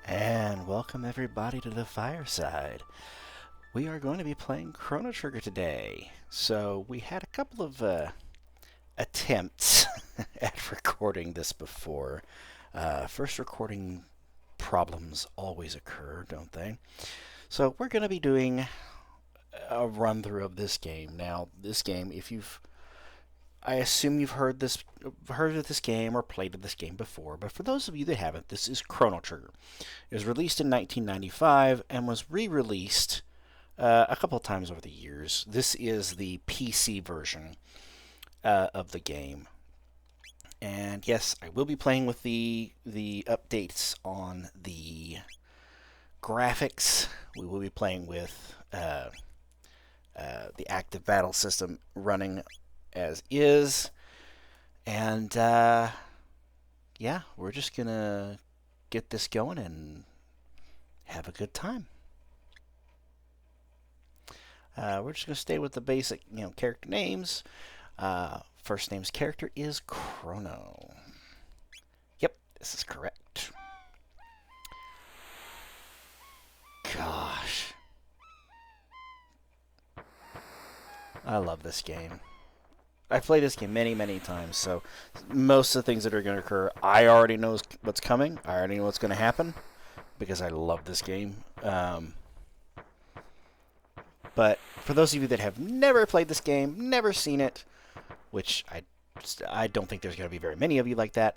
And welcome everybody to the fireside. We are going to be playing Chrono Trigger today. So we had a couple of attempts at recording this before. First recording problems always occur, don't they? So we're going to be doing a run through of this game. Now, this game, I assume you've heard of this game or played of this game before, but for those of you that haven't, this is Chrono Trigger. It was released in 1995 and was re-released a couple of times over the years. This is the PC version of the game. And yes, I will be playing with the updates on the graphics. We will be playing with the active battle system running as is, and yeah, we're just gonna get this going and have a good time. We're just gonna stay with the basic, character names. First name's character is Chrono. Yep, this is correct. Gosh, I love this game. I've played this game many, many times, so most of the things that are going to occur, I already know what's coming. I already know what's going to happen, because I love this game. But for those of you that have never played this game, never seen it, which I don't think there's going to be very many of you like that,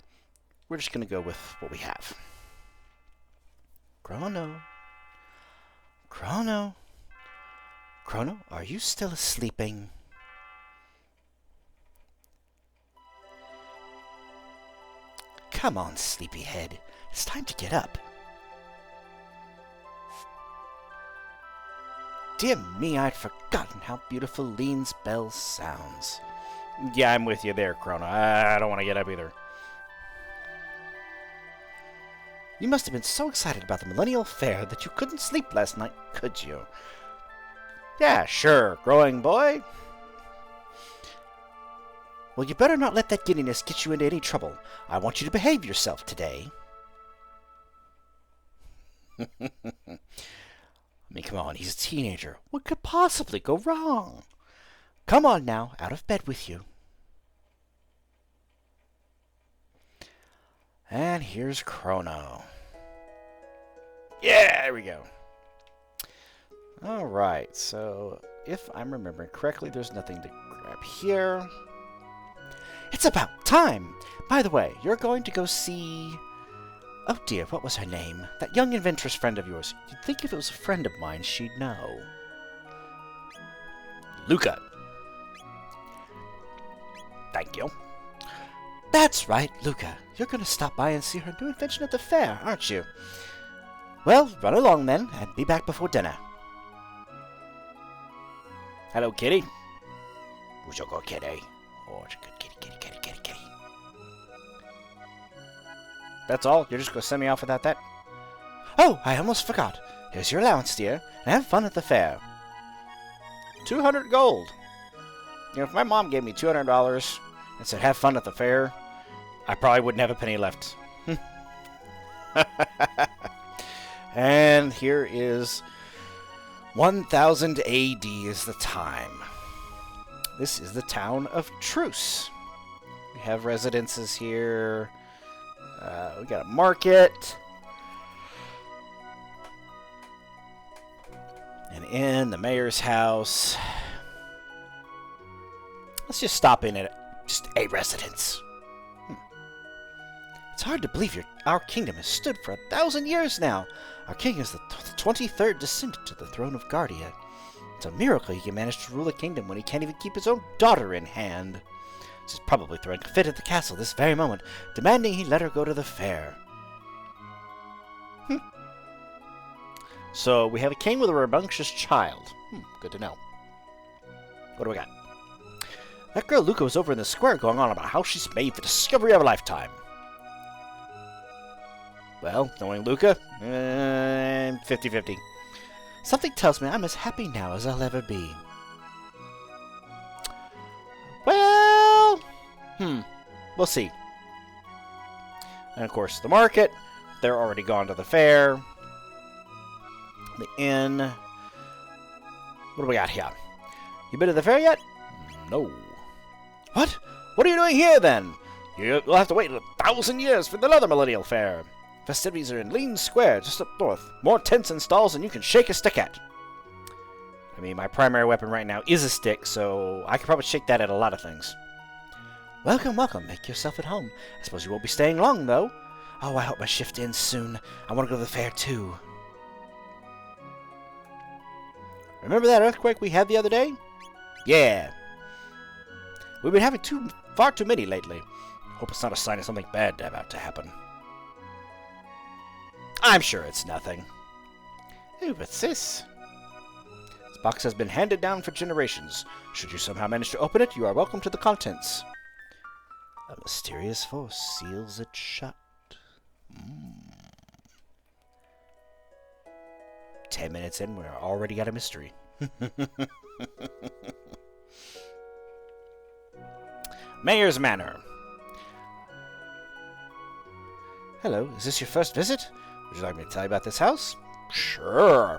we're just going to go with what we have. Chrono. Chrono. Chrono, are you still sleeping? Come on, sleepyhead. It's time to get up. Dear me, I'd forgotten how beautiful Lean's bell sounds. Yeah, I'm with you there, Chrono. I don't want to get up either. You must have been so excited about the Millennial Fair that you couldn't sleep last night, could you? Yeah, sure, growing boy. Well, you better not let that giddiness get you into any trouble. I want you to behave yourself today. I mean, come on, he's a teenager. What could possibly go wrong? Come on now, out of bed with you. And here's Chrono. Yeah, there we go. Alright, so if I'm remembering correctly, there's nothing to grab here. It's about time! By the way, you're going to go see... Oh dear, what was her name? That young inventress friend of yours. You'd think if it was a friend of mine, she'd know. Luca. Thank you. That's right, Luca. You're going to stop by and see her new invention at the fair, aren't you? Well, run along then, and be back before dinner. Hello, kitty. Who's your good kitty? Oh, it's a good kitty, kitty, kitty, kitty, kitty. That's all? You're just going to send me off without that? Oh, I almost forgot. Here's your allowance, dear, and have fun at the fair. 200 gold. If my mom gave me $200 and said have fun at the fair, I probably wouldn't have a penny left. And here is 1000 AD is the time. This is the town of Truce. We have residences here. We got a market. An inn, the mayor's house. Let's just stop in at just a residence. It's hard to believe our kingdom has stood for 1,000 years now. Our king is the 23rd descendant to the throne of Guardia. It's a miracle he can manage to rule a kingdom when he can't even keep his own daughter in hand. She's probably throwing a fit at the castle this very moment, demanding he let her go to the fair. So, we have a king with a rambunctious child. Good to know. What do we got? That girl Luca was over in the square going on about how she's made the discovery of a lifetime. Well, knowing Luca, 50-50. Something tells me I'm as happy now as I'll ever be. Well, we'll see. And of course, the market, they're already gone to the fair. The inn. What do we got here? You been to the fair yet? No. What? What are you doing here, then? You'll have to wait 1,000 years for the other millennial fair. Festivities are in Lean Square, just up north. More tents and stalls than you can shake a stick at. I mean, my primary weapon right now is a stick, so I could probably shake that at a lot of things. Welcome, welcome. Make yourself at home. I suppose you won't be staying long, though. Oh, I hope my shift ends soon. I want to go to the fair, too. Remember that earthquake we had the other day? Yeah. We've been having far too many lately. Hope it's not a sign of something bad about to happen. I'm sure it's nothing. Ooh, what's this? This box has been handed down for generations. Should you somehow manage to open it, you are welcome to the contents. A mysterious force seals it shut. 10 minutes in, we've already got a mystery. Mayor's Manor. Hello, is this your first visit? Would you like me to tell you about this house? Sure.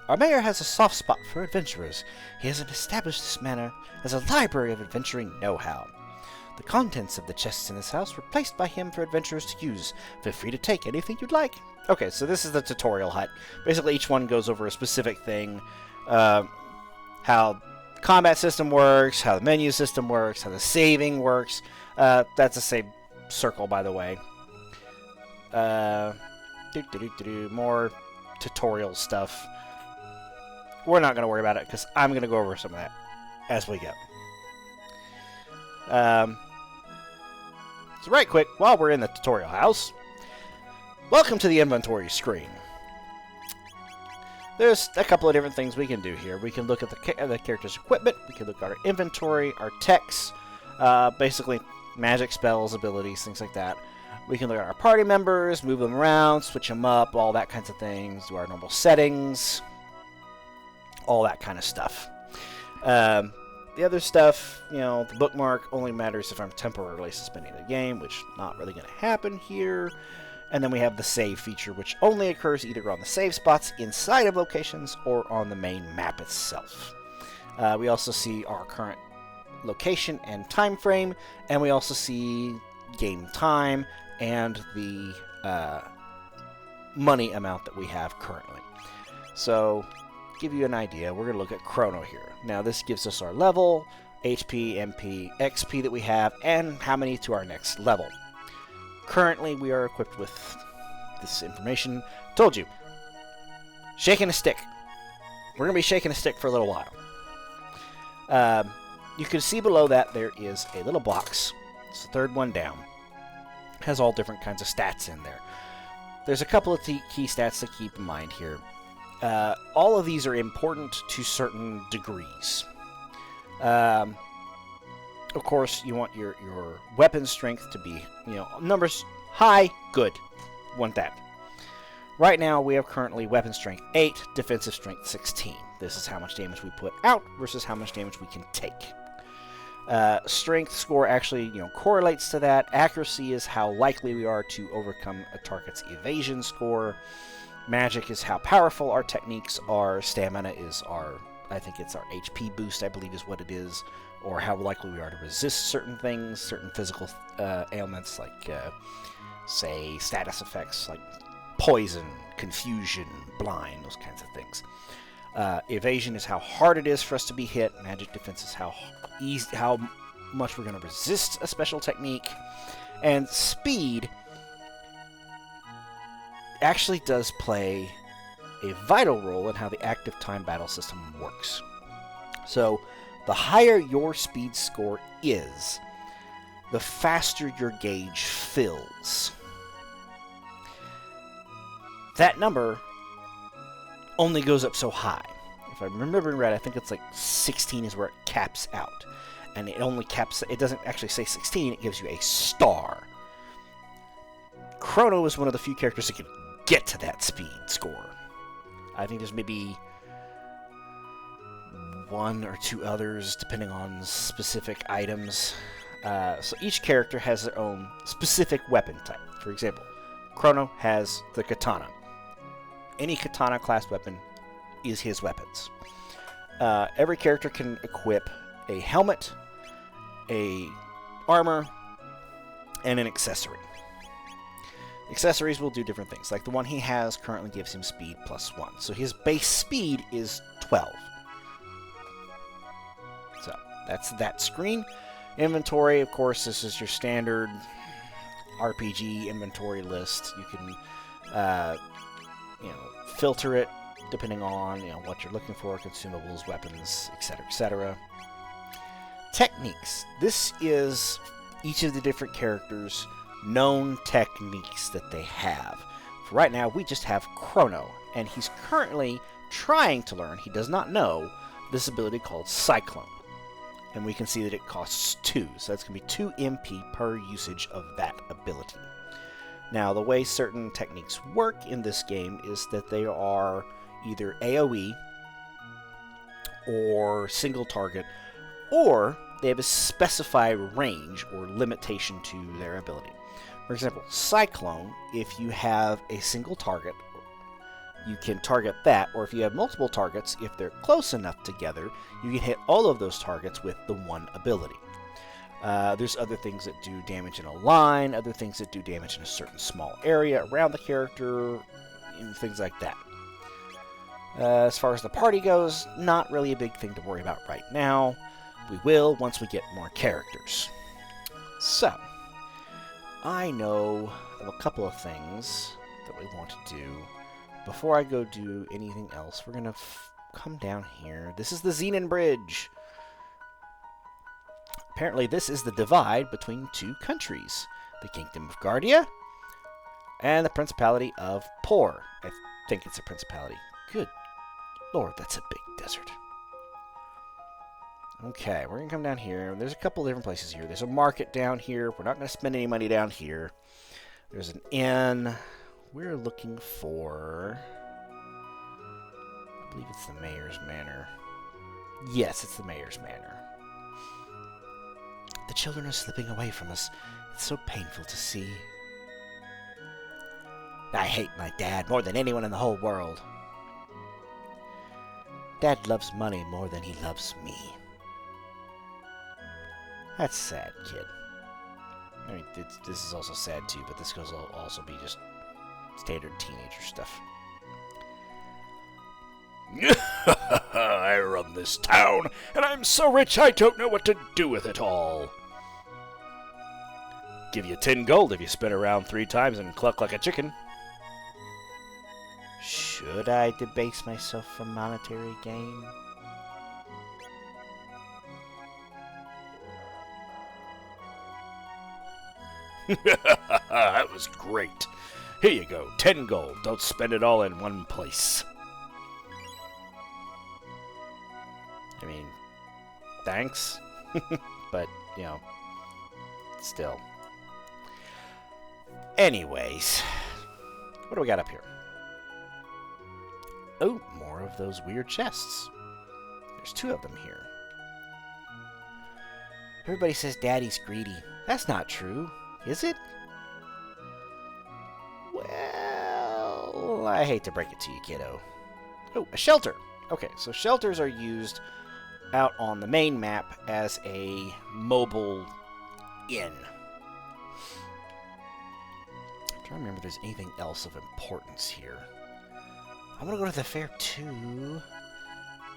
Our mayor has a soft spot for adventurers. He has established this manor as a library of adventuring know-how. The contents of the chests in this house were placed by him for adventurers to use. Feel free to take anything you'd like. Okay, so this is the tutorial hut. Basically, each one goes over a specific thing. How the combat system works, how the menu system works, how the saving works. That's the same circle, by the way. More tutorial stuff. We're not going to worry about it, because I'm going to go over some of that as we go. So right quick, while we're in the tutorial house, welcome to the inventory screen. There's a couple of different things we can do here. We can look at the character's equipment, we can look at our inventory, our techs, basically magic spells, abilities, things like that. We can look at our party members, move them around, switch them up, all that kinds of things, do our normal settings, all that kind of stuff. The other stuff, you know, the bookmark only matters if I'm temporarily suspending the game, which is not really going to happen here. And then we have the save feature, which only occurs either on the save spots inside of locations or on the main map itself. We also see our current location and time frame, and we also see game time and the money amount that we have currently. So, give you an idea, we're going to look at Chrono here. Now this gives us our level, HP, MP, XP that we have, and how many to our next level. Currently we are equipped with this information. Told you, shaking a stick. We're going to be shaking a stick for a little while. You can see below that there is a little box. It's the third one down. It has all different kinds of stats in there. There's a couple of key stats to keep in mind here. All of these are important to certain degrees. Of course, you want your weapon strength to be, numbers high, good. Want that. Right now, we have currently weapon strength 8, defensive strength 16. This is how much damage we put out versus how much damage we can take. Strength score actually, correlates to that. Accuracy is how likely we are to overcome a target's evasion score. Magic is how powerful our techniques are. Stamina is I think it's our HP boost, I believe is what it is. Or how likely we are to resist certain things, certain physical ailments like, say, status effects like poison, confusion, blind, those kinds of things. Evasion is how hard it is for us to be hit. Magic defense is how much we're going to resist a special technique. And speed actually does play a vital role in how the active time battle system works. So, the higher your speed score is, the faster your gauge fills. That number only goes up so high. If I'm remembering right, I think it's like 16 is where it caps out. And it doesn't actually say 16, it gives you a star. Chrono is one of the few characters that can get to that speed score. I think there's maybe one or two others, depending on specific items. So each character has their own specific weapon type. For example, Chrono has the katana. Any katana class weapon is his weapons. Every character can equip a helmet, a armor, and an accessory. Accessories will do different things. Like the one he has currently gives him speed +1. So his base speed is 12. So that's that screen. Inventory, of course, this is your standard RPG inventory list. You can, filter it depending on what you're looking for, consumables, weapons, etc., etc. Techniques. This is each of the different characters' known techniques that they have. For right now, we just have Chrono, and he's currently trying to learn, he does not know, this ability called Cyclone. And we can see that it costs 2, so that's going to be 2 MP per usage of that ability. Now, the way certain techniques work in this game is that they are either AoE, or single target, or they have a specified range or limitation to their ability. For example, Cyclone, if you have a single target, you can target that, or if you have multiple targets, if they're close enough together, you can hit all of those targets with the one ability. There's other things that do damage in a line, other things that do damage in a certain small area around the character, and things like that. As far as the party goes, not really a big thing to worry about right now. We will once we get more characters. So, I know of a couple of things that we want to do. Before I go do anything else, we're going to come down here. This is the Xenon Bridge. Apparently, this is the divide between 2 countries. The Kingdom of Guardia and the Principality of Por. I think it's a principality. Good Lord, that's a big desert. Okay, we're going to come down here. There's a couple different places here. There's a market down here. We're not going to spend any money down here. There's an inn. We're looking for... I believe it's the Mayor's Manor. Yes, it's the Mayor's Manor. The children are slipping away from us. It's so painful to see. I hate my dad more than anyone in the whole world. Dad loves money more than he loves me. That's sad, kid. I mean, this is also sad too, but this could also be just standard teenager stuff. I run this town, and I'm so rich I don't know what to do with it all. Give you 10 gold if you spin around 3 times and cluck like a chicken. Should I debase myself for monetary gain? That was great. Here you go, 10 gold. Don't spend it all in one place. I mean, thanks. But, still. Anyways, what do we got up here? Oh, more of those weird chests. There's 2 of them here. Everybody says Daddy's greedy. That's not true, is it? Well, I hate to break it to you, kiddo. Oh, a shelter. Okay, so shelters are used out on the main map as a mobile inn. I'm trying to remember if there's anything else of importance here. I want to go to the fair too.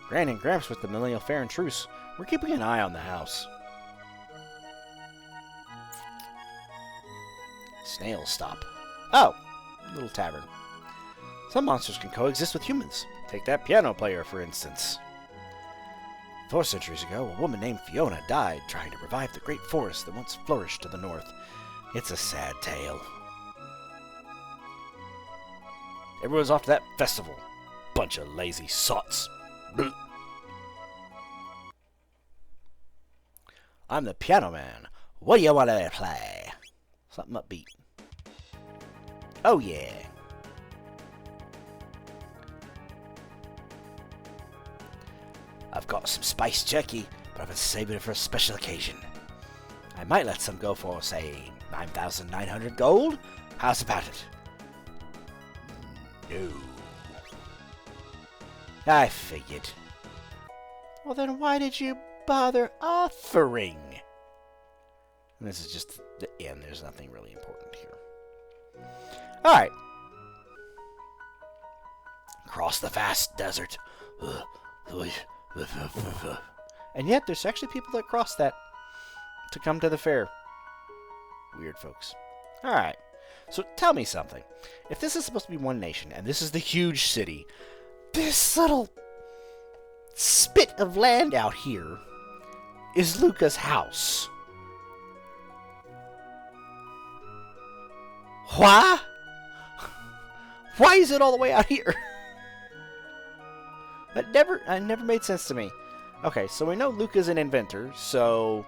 Gran and Gramps with the Millennial Fair and Truce. We're keeping an eye on the house. Snail stop. Oh, little tavern. Some monsters can coexist with humans. Take that piano player, for instance. 4 centuries ago, a woman named Fiona died trying to revive the great forest that once flourished to the north. It's a sad tale. Everyone's off to that festival. Bunch of lazy sots. Blech. I'm the piano man. What do you want to play? Something upbeat. Oh yeah. I've got some spice jerky, but I've been saving it for a special occasion. I might let some go for, say, 9,900 gold? How's about it? No. I figured. Well, then why did you bother offering? And this is just the end. There's nothing really important here. Alright. Across the vast desert. And yet, there's actually people that cross that to come to the fair. Weird folks. Alright. So tell me something. If this is supposed to be one nation, and this is the huge city, this little spit of land out here is Luca's house. Why? Why is it all the way out here? That never made sense to me. Okay, so we know Luca's an inventor, so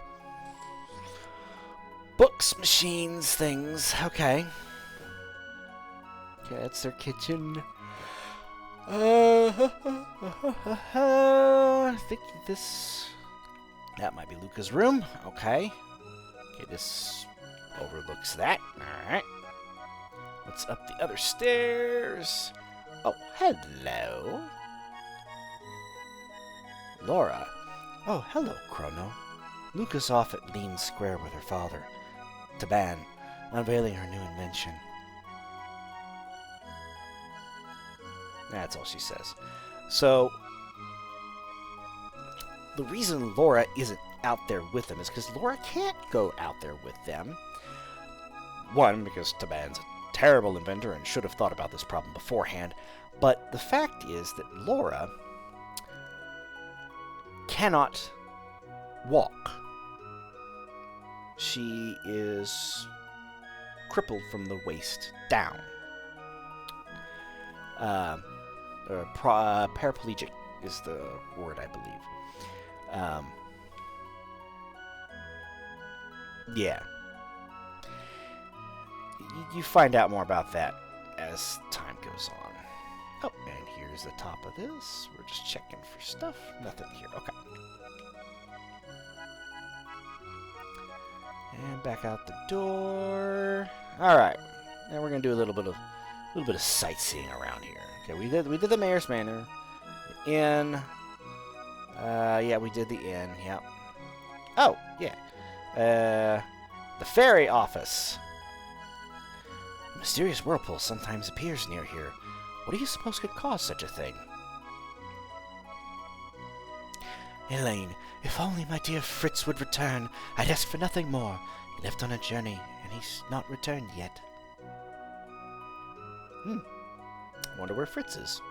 books, machines, things. Okay. Okay, that's their kitchen. I think that might be Luca's room. Okay. Okay, this overlooks that. Alright. What's up the other stairs? Oh, hello. Laura. Oh, hello, Chrono. Luca's off at Lean Square with her father, Taban, unveiling her new invention. That's all she says. So, the reason Laura isn't out there with them is because Laura can't go out there with them. One, because Taban's a terrible inventor and should have thought about this problem beforehand. But the fact is that Laura cannot walk. She is crippled from the waist down. Paraplegic is the word, I believe. Yeah. You find out more about that as time goes on. Oh, and here's the top of this. We're just checking for stuff. Nothing here. Okay. And back out the door. All right. Now we're gonna do a little bit of sightseeing around here. Okay, we did the Mayor's Manor, the inn. Yeah, we did the inn. Yep. Oh, yeah. The ferry office. A mysterious whirlpool sometimes appears near here. What do you suppose could cause such a thing? Elaine, if only my dear Fritz would return. I'd ask for nothing more. He left on a journey, and he's not returned yet. Wonder where Fritz is.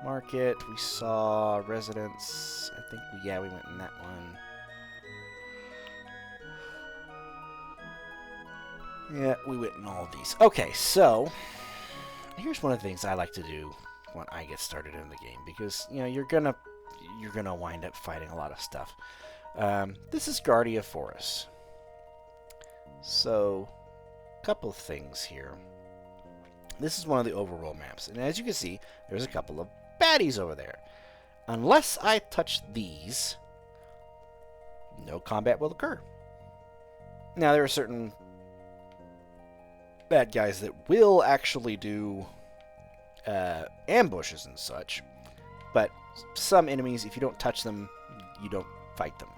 Market, we saw residence. I think we went in that one. Yeah, we went in all of these. Okay, so here's one of the things I like to do when I get started in the game, because you're gonna wind up fighting a lot of stuff. This is Guardia Forest. So, couple of things here. This is one of the overworld maps, and as you can see, there's a couple of baddies over there. Unless I touch these, no combat will occur. Now, there are certain bad guys that will actually do ambushes and such, but some enemies, if you don't touch them, you don't fight them.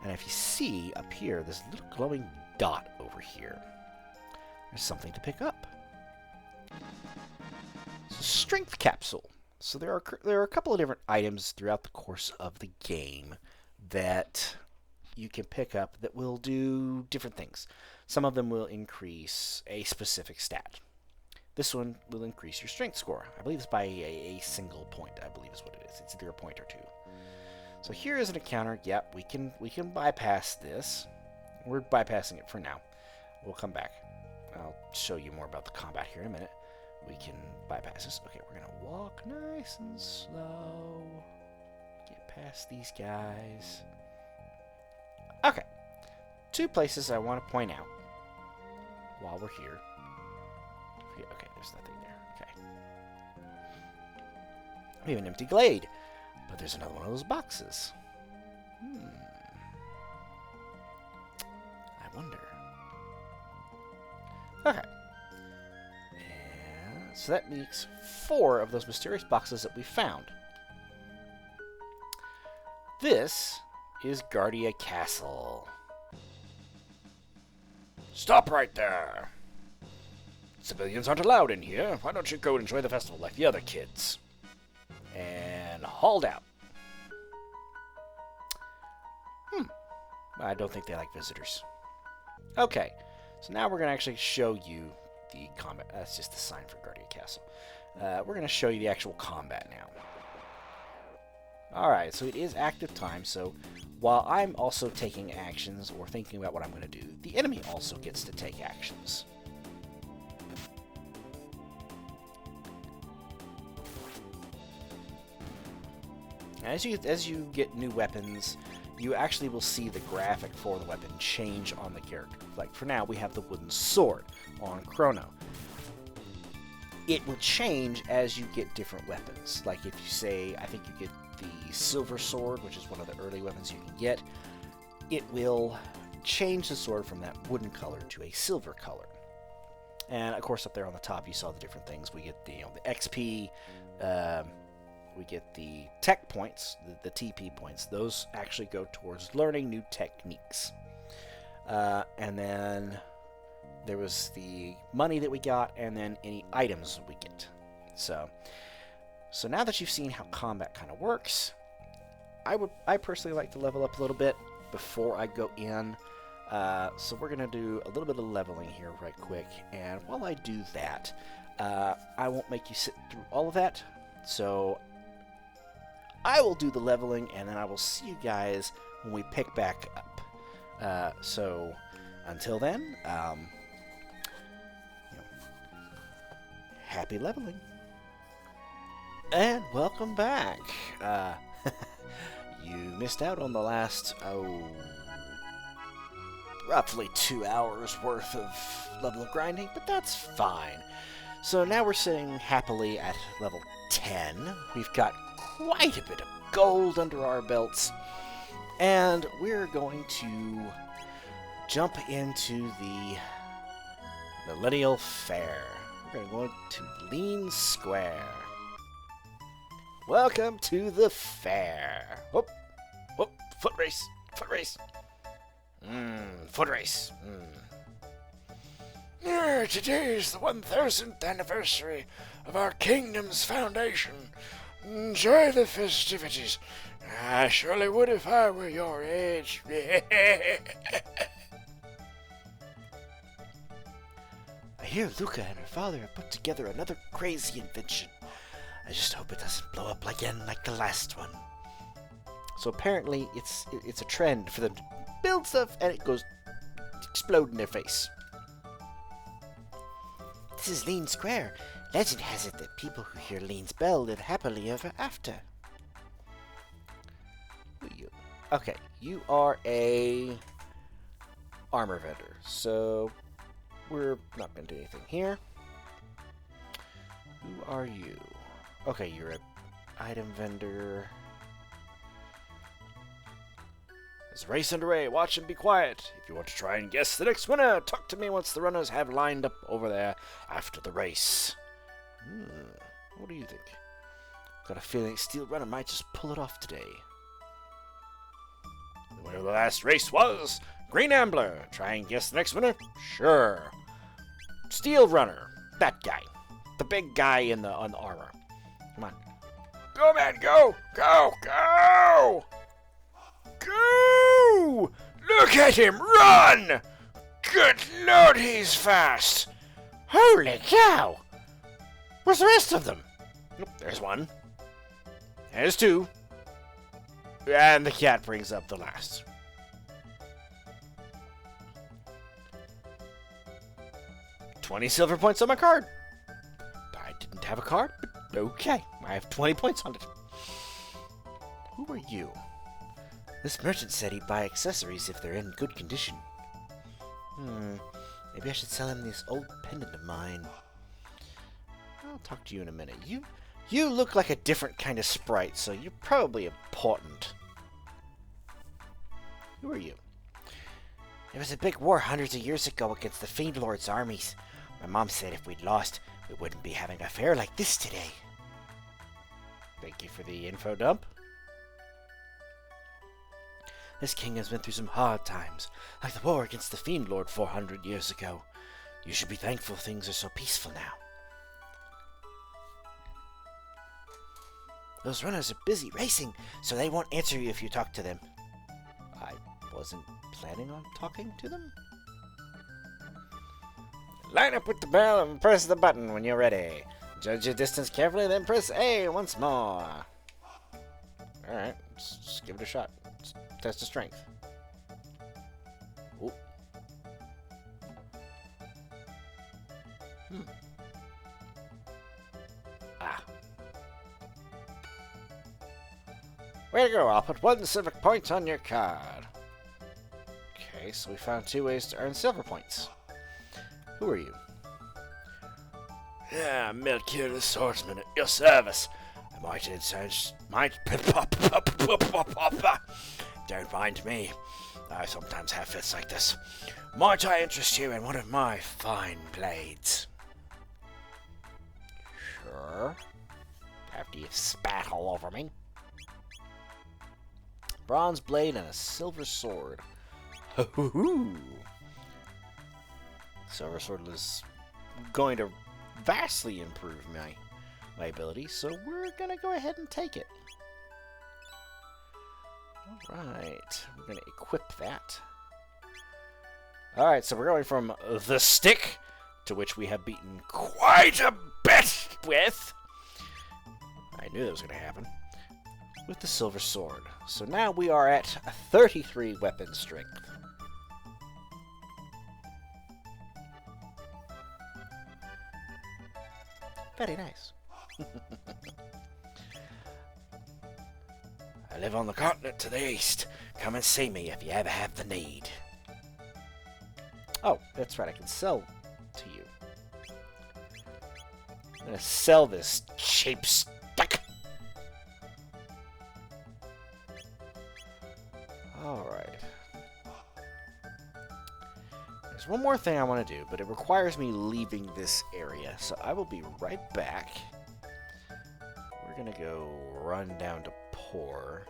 And if you see up here, this little glowing dot over here, there's something to pick up. It's a strength capsule. So there are a couple of different items throughout the course of the game that you can pick up that will do different things. Some of them will increase a specific stat. This one will increase your strength score. I believe it's by a single point, I believe is what it is. It's either a point or two. So here is an encounter. Yep, we can bypass this. We're bypassing it for now. We'll come back. I'll show you more about the combat here in a minute. We can bypass this. Okay, we're gonna walk nice and slow. Get past these guys. Okay. Two places I want to point out while we're here. Okay, there's nothing there. Okay. We have an empty glade, but there's another one of those boxes. I wonder. Okay. And So that makes 4 of those mysterious boxes that we found. This is Guardia Castle. Stop right there! Civilians aren't allowed in here. Why don't you go and enjoy the festival like the other kids? And hauled out. I don't think they like visitors. Okay, so now we're going to actually show you the combat. That's just the sign for Guardia Castle. We're going to show you the actual combat now. Alright, so it is active time, so while I'm also taking actions or thinking about what I'm going to do, the enemy also gets to take actions. As you get new weapons, you actually will see the graphic for the weapon change on the character. Like for now, we have the wooden sword on Chrono. It will change as you get different weapons. Like if you say, I think you get the silver sword, which is one of the early weapons you can get, it will change the sword from that wooden color to a silver color. And of course, up there on the top, you saw the different things. We get the XP. We get the tech points, the TP points. Those actually go towards learning new techniques. And then there was the money that we got, and then any items we get. So now that you've seen how combat kind of works, I personally like to level up a little bit before I go in. So we're going to do a little bit of leveling here right quick. And while I do that, I won't make you sit through all of that. So I will do the leveling, and then I will see you guys when we pick back up. So until then, happy leveling. And welcome back. You missed out on the last, roughly 2 hours worth of level grinding, but that's fine. So now we're sitting happily at level 10. We've got quite a bit of gold under our belts, and we're going to jump into the Millennial Fair. We're going to go to Lean Square. Welcome to the fair. Whoop, whoop, foot race, foot race. Foot race. Today is the 1000th anniversary of our kingdom's foundation. Enjoy the festivities. I surely would if I were your age. I hear Luca and her father have put together another crazy invention. I just hope it doesn't blow up again like the last one. So apparently it's a trend for them to build stuff and it goes explode in their face. This is Lean Square. Legend has it that people who hear Lean's bell live happily ever after. Who are you? Okay, you are a armor vendor, so we're not going to do anything here. Who are you? Okay, you're an item vendor. There's a race underway. Watch and be quiet. If you want to try and guess the next winner, talk to me once the runners have lined up over there after the race. What do you think? Got a feeling Steel Runner might just pull it off today. The winner of the last race was Green Ambler. Try and guess the next winner? Sure. Steel Runner. That guy. The big guy on the armor. Come on. Go, man, go! Go! Go! Go! Look at him run! Good Lord, he's fast! Holy cow! Where's the rest of them? Oh, there's one. There's two. And the cat brings up the last. $20 silver points on my card. I didn't have a card, but okay. I have 20 points on it. Who are you? This merchant said he'd buy accessories if they're in good condition. Maybe I should sell him this old pendant of mine. I'll talk to you in a minute. You look like a different kind of sprite, so you're probably important. Who are you? There was a big war hundreds of years ago against the Fiend Lord's armies. My mom said if we'd lost, we wouldn't be having a fair like this today. Thank you for the info dump. This king has been through some hard times, like the war against the Fiend Lord 400 years ago. You should be thankful things are so peaceful now. Those runners are busy racing, so they won't answer you if you talk to them. I wasn't planning on talking to them. Line up with the bell and press the button when you're ready. Judge your distance carefully, then press A once more. Alright, just give it a shot. Just test the strength. Ooh. Ah. Way to go, I'll put 1 civic point on your card. Okay, so we found 2 ways to earn silver points. Who are you? Yeah, Melchior the Swordsman at your service. I might don't mind me. I sometimes have fits like this. Might I interest you in one of my fine blades? Sure. After you've spat all over me. Bronze blade and a silver sword. Ho-ho-ho! Silver sword is going to vastly improve my ability, so we're gonna go ahead and take it. Alright, we're gonna equip that. Alright, so we're going from the stick, to which we have beaten quite a bit with. I knew that was gonna happen. With the silver sword. So now we are at 33 weapon strength. Very nice. I live on the continent to the east. Come and see me if you ever have the need. Oh, that's right, I can sell to you. I'm gonna sell this cheap stuff. Alright. There's one more thing I want to do, but it requires me leaving this area, so I will be right back. We're gonna go run down to Poor.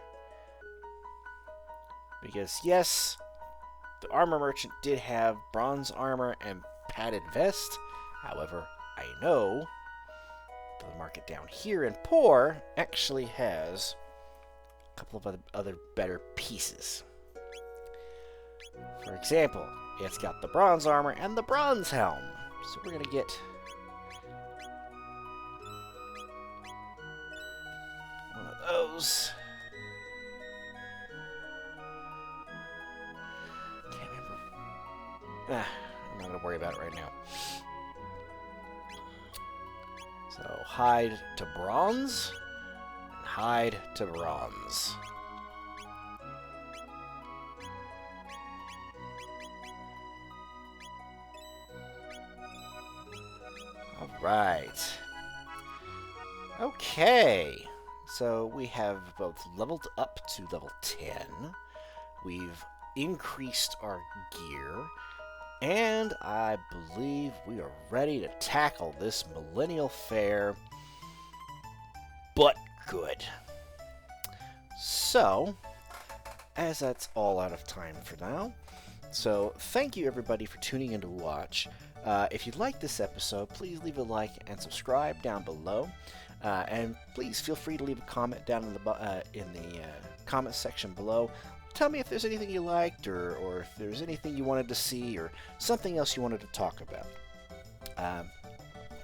Because, yes, the armor merchant did have bronze armor and padded vest. However, I know the market down here in Poor actually has a couple of other better pieces. For example, it's got the bronze armor and the bronze helm. So we're going to get one of those. Can't remember. I'm not going to worry about it right now. So hide to bronze, and hide to bronze. Alright. Okay. So we have both leveled up to level 10. We've increased our gear. And I believe we are ready to tackle this Millennial Fair. But good. So, as that's all out of time for now, so thank you everybody for tuning in to watch. If you like this episode, please leave a like and subscribe down below. And please feel free to leave a comment down in the comment section below. Tell me if there's anything you liked, or if there's anything you wanted to see, or something else you wanted to talk about.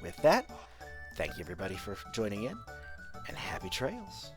With that, thank you everybody for joining in, and happy trails.